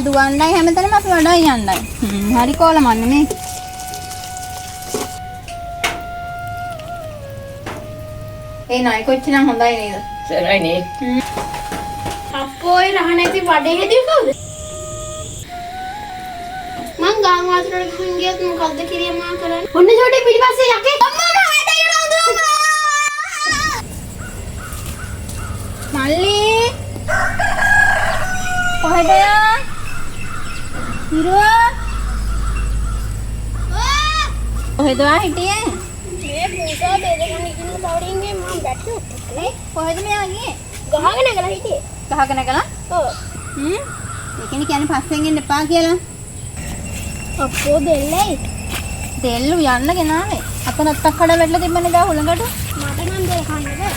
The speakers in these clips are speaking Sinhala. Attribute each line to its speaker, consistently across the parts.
Speaker 1: දුවන්නයි හැමතැනම අපි වඩා යන්නයි. හරි කොලමන්නේ මේ. ඒ නයි කොච්චර හොඳයි නේද?
Speaker 2: සරයි නේ.
Speaker 3: අප්පෝයි රහ නැති වඩේ හැදුවේ කවුද? මං ගාම වතුරට ගිහින් ගියත් මොකද්ද කිරිය මා කරන්නේ? ඔන්න චෝටි පිටිපස්සේ යකේ. අම්මා මම වැඩේ කරනවා.
Speaker 1: මල්ලි කොහෙද යා? ඉරුවා කොහෙද වා හිටියේ?
Speaker 3: මේ පුතා බෙදගෙන ඉන්න පවරින්ගේ මම බැට්ටුත්
Speaker 1: ඒ කොහෙද මෙයා ගියේ?
Speaker 3: ගහගෙන ගලා හිටියේ.
Speaker 1: ගහගෙන ගලා?
Speaker 3: ඔව්.
Speaker 1: ඒකනේ කියන්නේ පස්සෙන් එන්න එපා කියලා.
Speaker 3: අප්පෝ දෙල්ලයි.
Speaker 1: දෙල්ලු යන්න ගෙනාවේ. අත නැත්තක් කඩ වැටලා තිබ්බනේ දා හුලඟට.
Speaker 3: මට නම් දෙල් කන්න බෑ.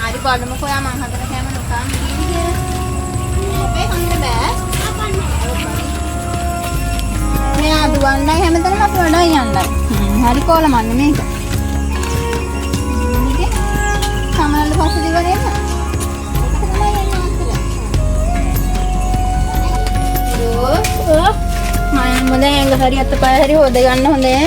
Speaker 1: හරි බලමුකෝ යා මං හදන කෑම නොකාම ඉන්නේ කියලා. අපේ කන්න බෑ. මෙයා දුවන්නයි හැමතැනම අපි වඩා යන්නයි. හරි කොලමන්නේ මේක. මේක සමහරවල් පස්සේ දිවගෙන එන්න. ඒක තමයි යන්නේ අන්තිමට. මම දැන් ඇඟ හරි අතපය හරි හොද ගන්න හොඳේ.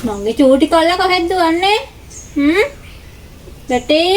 Speaker 1: මගේ චූටි කල්ලා කොහෙද දුවන්නේ? බැටේ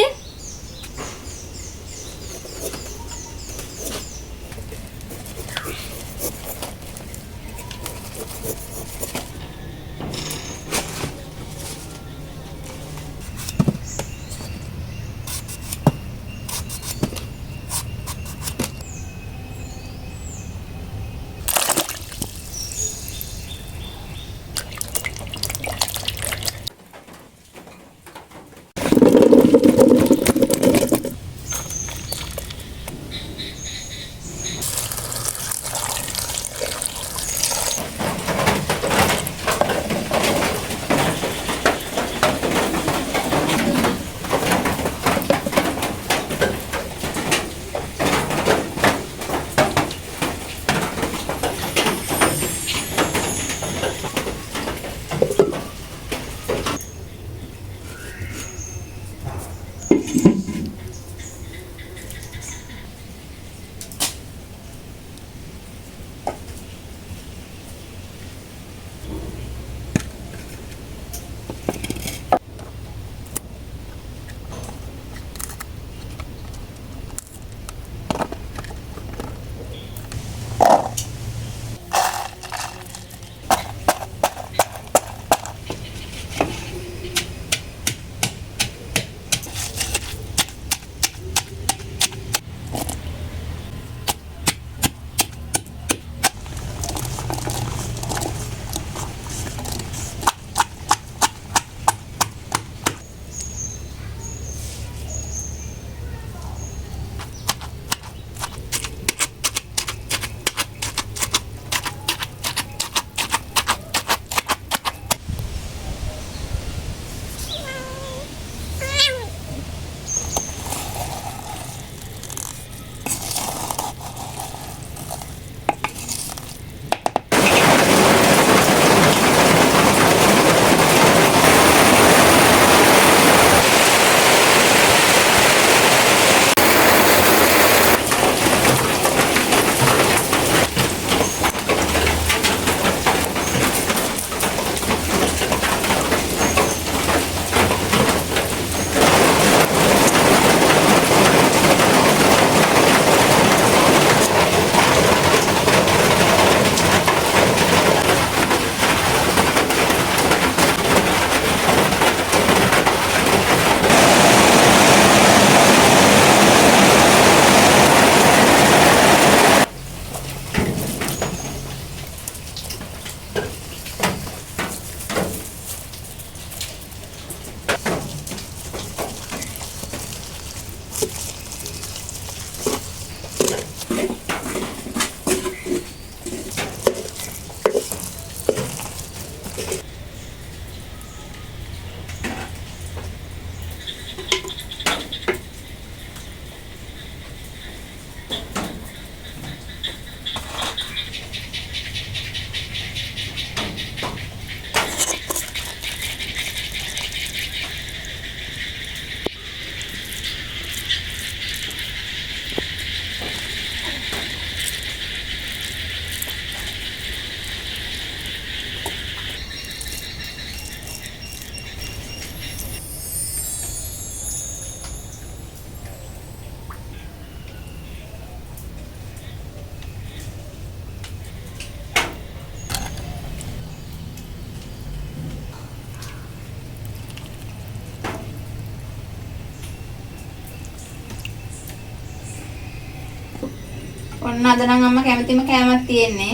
Speaker 1: ඔන්න අද නම් අම්මා කැමතිම කෑමක් තියෙන්නේ.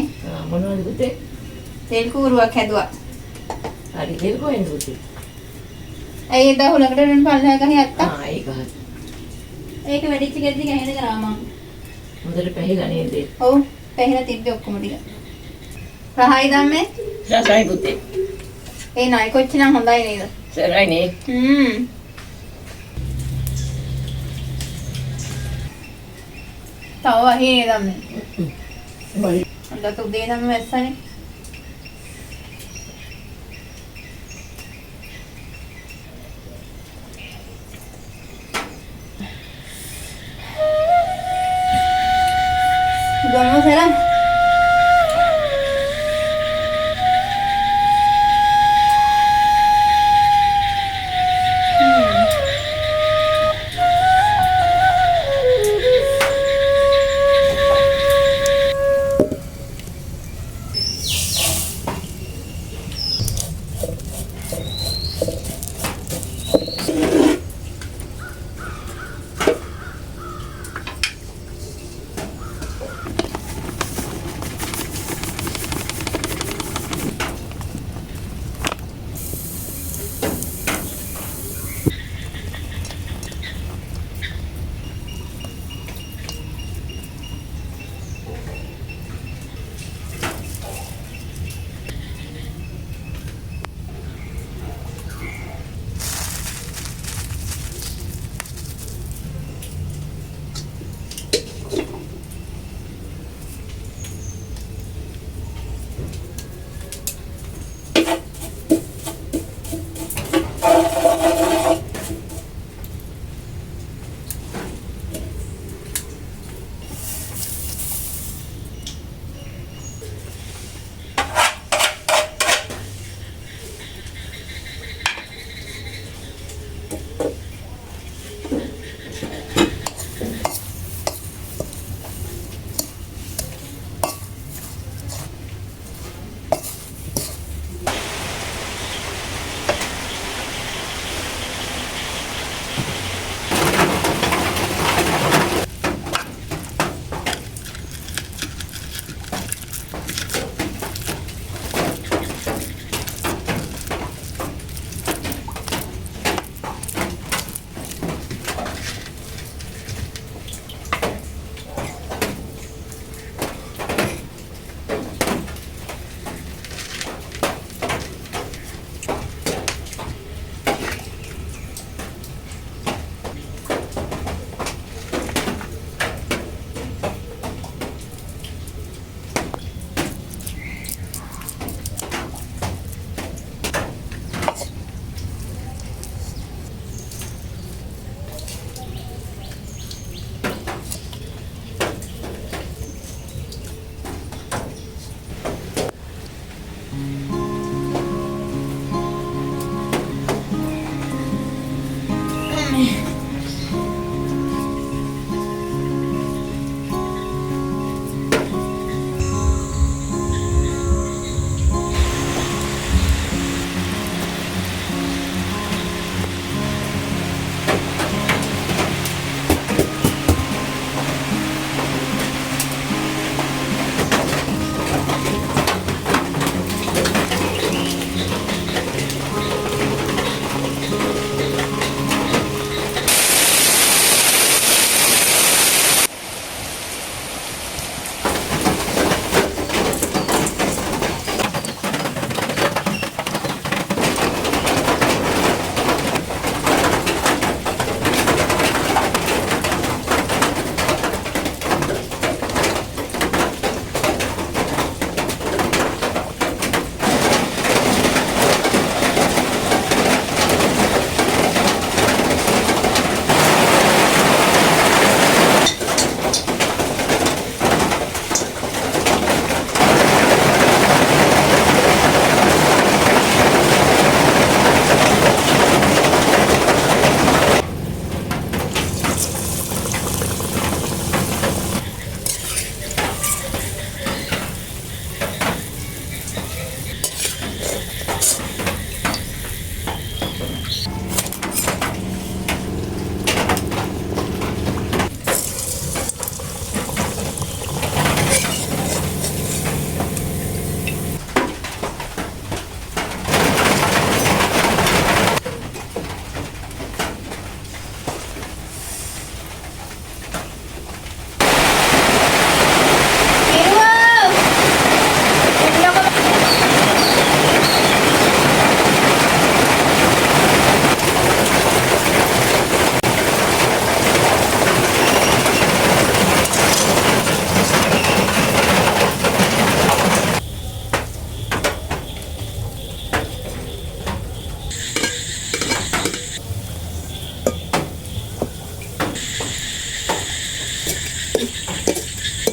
Speaker 2: මොනවද පුතේ?
Speaker 1: තෙල් කූරුවක් හැදුවා.
Speaker 2: හරි දෙල් කොහෙන්ද පුතේ?
Speaker 1: ඇයි එදා හුලකට වෙන පල්ලෙහා ගහේ ඇත්තා?
Speaker 2: ඒක හරි.
Speaker 1: ඒක වැඩිච්ච ගෙද්දි ගහේද කරා මං.
Speaker 2: හොඳට පැහිලා නේද?
Speaker 1: ඔව් පැහිලා තිබ්බේ ඔක්කොම ටික. රහයි ධම්මේ?
Speaker 2: රසයි පුතේ.
Speaker 1: ඒ නයි කොච්චි නම් හොඳයි නේද?
Speaker 2: සරයි නේ.
Speaker 1: තව වහේ නේද ධම්මේ?
Speaker 2: බයි.
Speaker 1: අද උදේ නම් වැස්සනේ. Vamos a hacer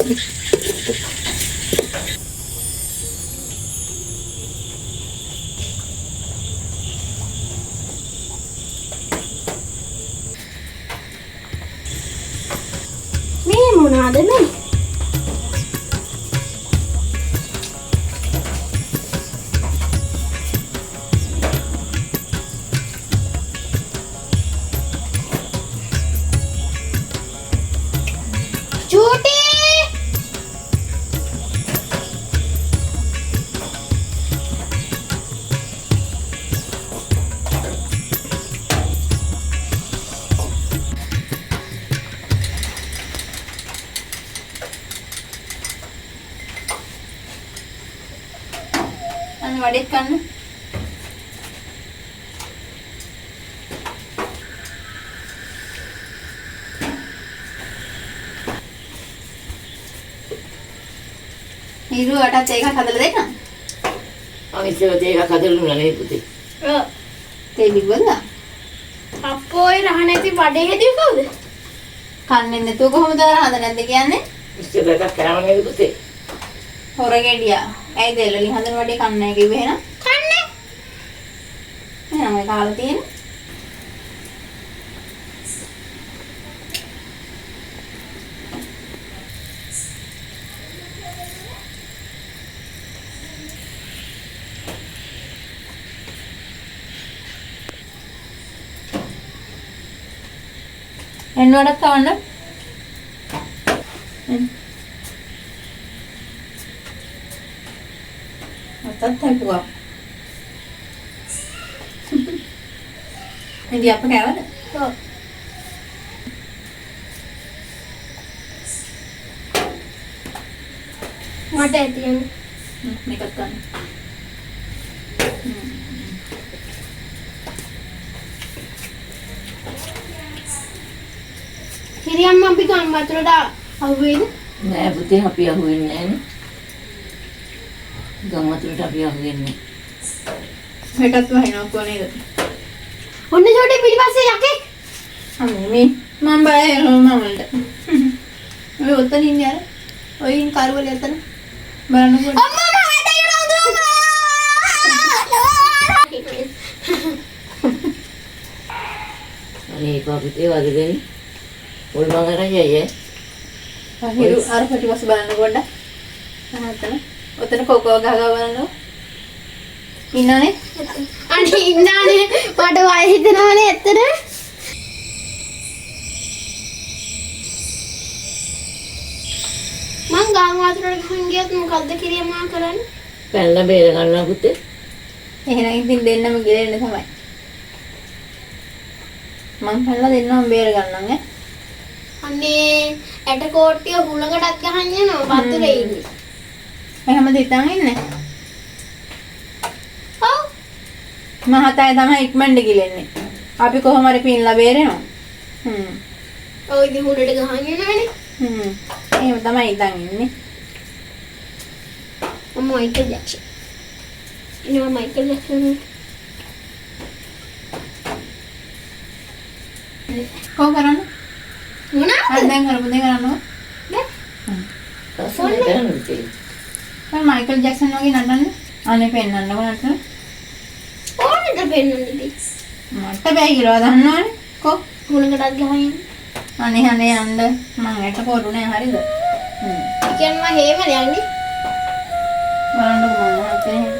Speaker 3: මේ මොනවාද මේ? චූටි!
Speaker 1: අන්න වඩේත් කන්න. නිරුවටත් ඒකක් හදලා දෙන්න.
Speaker 2: අනිත් ඒවා එකක් හදලා දුන්නා නේ පුතේ.
Speaker 3: ඔව්.
Speaker 1: තේ බිව්වද?
Speaker 3: අප්පෝයි රහ නැති වඩේ හැදුවේ කවුද?
Speaker 1: කන්නේ නැතුව කොහොමද හද නැද්ද කියන්නේ?
Speaker 2: ඉස්සෙල්ල එකක් කෑම නේද පුතේ?
Speaker 1: හොරගෙඩියා. ඇයිද එළලි හදන වඩේ කන්නේ නැහැ කිව්වේ එහෙනම්?
Speaker 3: කන්නේ.
Speaker 1: එහෙනම් ඔය කාලා තියෙන. එන්න වඩක් කවන්න. අතත් හැපුවා. ඉතින් අප කෑවද?
Speaker 3: ඔව්. මට ඇතියන්නේ.
Speaker 1: මේකත් ගන්න.
Speaker 3: කිරියම්ම අපි ගම් වතුරට අහුවේද?
Speaker 2: නෑ පුතේ අපි අහුවෙන්නේ නෑනේ. ගම් වතුරට අපි අහුවෙන්නේ.
Speaker 1: හෙටත් වහිනවා කොනේද?
Speaker 3: ඔන්න චූටි පිටිපස්සේ යකේ.
Speaker 1: අම්මේ මම බය වෙනවා මමලට. ඔය ඔතන ඉන්නේ අර. ඔයින් කරවල එතන. බලන්නකෝ.
Speaker 3: අම්මා මම හැදගෙන දුවනවා.
Speaker 2: අනේ ඒක පුතේ වදගෙන. ඔය මං අරන් යයි.
Speaker 1: හිරු අර පිටිපස්ස බලන්න පොඩ්ඩක්. අහතන. ඔතන කොකෝ ගහ ගහ බලන්න. ඉන්නවනේ.
Speaker 3: අනේ ඉන්නානේ මට වය හිතෙනවනේ ඇත්තට. මං ගම් වතුරට ගහන් ගියත් මොකද්ද කිරියම්මා කරන්නේ?
Speaker 2: පැනලා බේර ගන්නවා පුතේ.
Speaker 1: එහෙනම් ඉතින් දෙන්නම ගෙලෙන්න තමයි. මං පැනලා දෙන්නම බේර ගන්නම් ඈ.
Speaker 3: අනේ ඇට කෝට්ටිය හුලකටත් ගහන් යනවා වතුරේ ඉන්නේ.
Speaker 1: එහෙම දෙතන් ඉන්නේ.
Speaker 3: ඔව්.
Speaker 1: මහතය තමයි ඉක්මනට ගිලෙන්නේ. අපි කොහොම හරි පින්ලා බේරෙනවා.
Speaker 3: ඔය ඉතින් හුලට ගහන් යනවනේ.
Speaker 1: එහෙම තමයි ඉඳන් ඉන්නේ.
Speaker 3: Michael Jackson. ඉනවා මයිකල් ජැක්සන්.
Speaker 1: කොහොම කරන්නේ?
Speaker 3: මොනවා?
Speaker 1: හරි දැන් කරමු දෙක කරනවා.
Speaker 2: කසනේ කරන්නේ පුතේ.
Speaker 1: මම මයිකල් ජැක්සන් වගේ නටන්නේ. අනේ පෙන්නන්නකො නටන.
Speaker 3: ඕනෙට පෙන්නුනේ ඉතින්.
Speaker 1: මට බෑ කියලා දන්නවනේ. කො
Speaker 3: හුලකටත් ගහන් යන්නේ.
Speaker 1: අනේ අනේ යන්න මං ඇට පොරු නෑ හරිද?
Speaker 3: ඒ කියන්නේ මම හේමනේ යන්නේ.
Speaker 1: බලන්නකො මම හිතන්නේ.